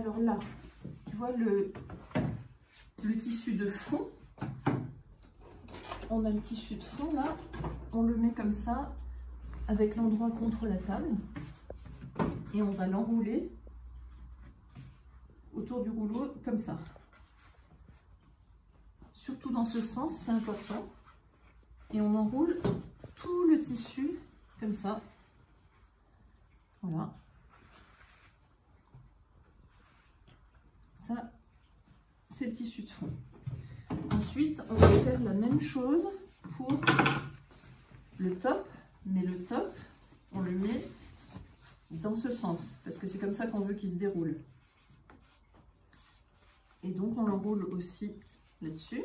Alors là, tu vois le tissu de fond. On a le tissu de fond là, on le met comme ça, avec l'endroit contre la table. Et on va l'enrouler autour du rouleau comme ça. Surtout dans ce sens, c'est important. Et on enroule tout le tissu comme ça. Voilà. Ça, c'est le tissu de fond. Ensuite, on va faire la même chose pour le top. Mais le top, on le met dans ce sens, parce que c'est comme ça qu'on veut qu'il se déroule. Et donc, on l'enroule aussi là-dessus.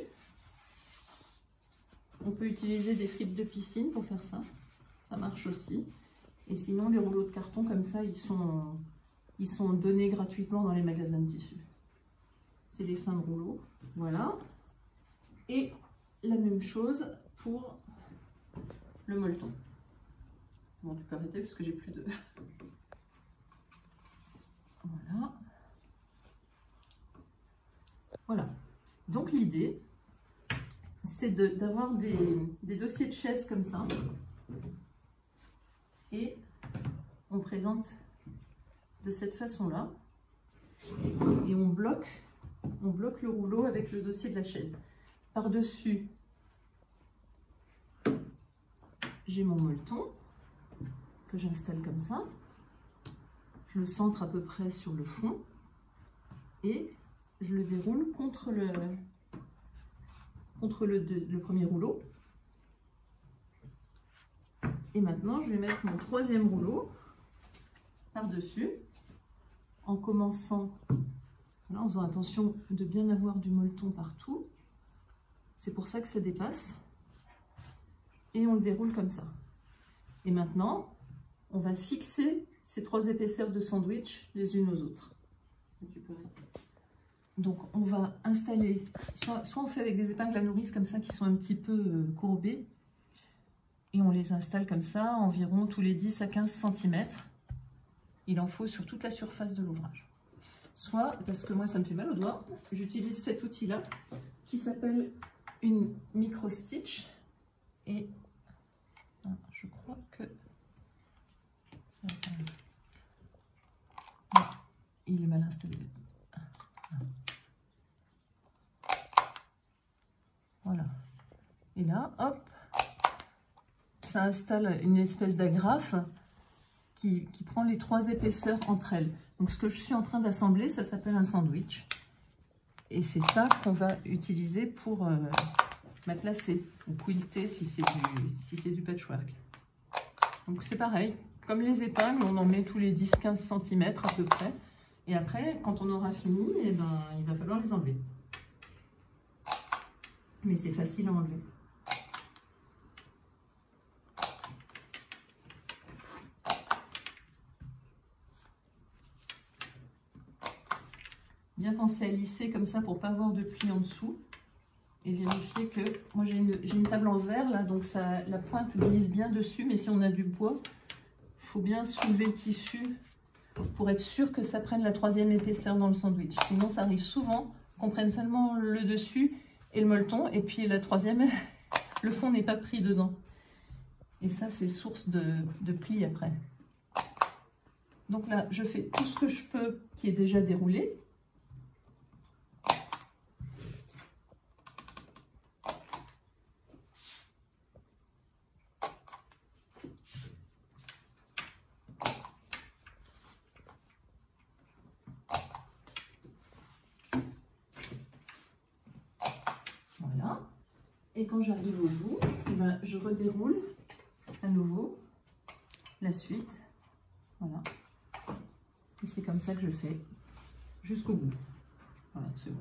On peut utiliser des frites de piscine pour faire ça. Ça marche aussi. Et sinon, les rouleaux de carton comme ça, ils sont donnés gratuitement dans les magasins de tissus. C'est les fins de rouleau. Voilà. Et la même chose pour le molleton. C'est bon, tu peux arrêter parce que j'ai plus de... Voilà. Voilà. Donc l'idée, c'est d'avoir des dossiers de chaises comme ça. Et on présente de cette façon-là. Et on bloque le rouleau avec le dossier de la chaise. Par-dessus, j'ai mon molleton que j'installe comme ça. Je le centre à peu près sur le fond et je le déroule contre le premier rouleau. Et maintenant, je vais mettre mon troisième rouleau par-dessus en commençant, en faisant attention de bien avoir du molleton partout. C'est pour ça que ça dépasse. Et on le déroule comme ça. Et maintenant, on va fixer ces trois épaisseurs de sandwich les unes aux autres. Donc on va installer, soit on fait avec des épingles à nourrice comme ça qui sont un petit peu courbées, et on les installe comme ça environ tous les 10 à 15 cm. Il en faut sur toute la surface de l'ouvrage. Soit, parce que moi ça me fait mal aux doigts, j'utilise cet outil-là qui s'appelle une micro-stitch. Et je crois que... il est mal installé. Voilà. Et là, hop, ça installe une espèce d'agrafe qui prend les trois épaisseurs entre elles. Donc ce que je suis en train d'assembler, ça s'appelle un sandwich. Et c'est ça qu'on va utiliser pour matelassé ou quilté si c'est du patchwork. Donc c'est pareil, comme les épingles, on en met tous les 10-15 cm à peu près. Et après, quand on aura fini, eh ben, il va falloir les enlever. Mais c'est facile à enlever. Bien penser à lisser comme ça pour ne pas avoir de plis en dessous. Et vérifier que... Moi j'ai une table en verre là, donc ça, la pointe glisse bien dessus. Mais si on a du bois, il faut bien soulever le tissu pour être sûr que ça prenne la troisième épaisseur dans le sandwich. Sinon ça arrive souvent qu'on prenne seulement le dessus et le molleton, et puis la troisième, le fond n'est pas pris dedans. Et ça, c'est source de plis après. Donc là, je fais tout ce que je peux qui est déjà déroulé. Et quand j'arrive au bout, eh ben, je redéroule à nouveau la suite. Voilà. Et c'est comme ça que je fais jusqu'au bout. Voilà, c'est bon.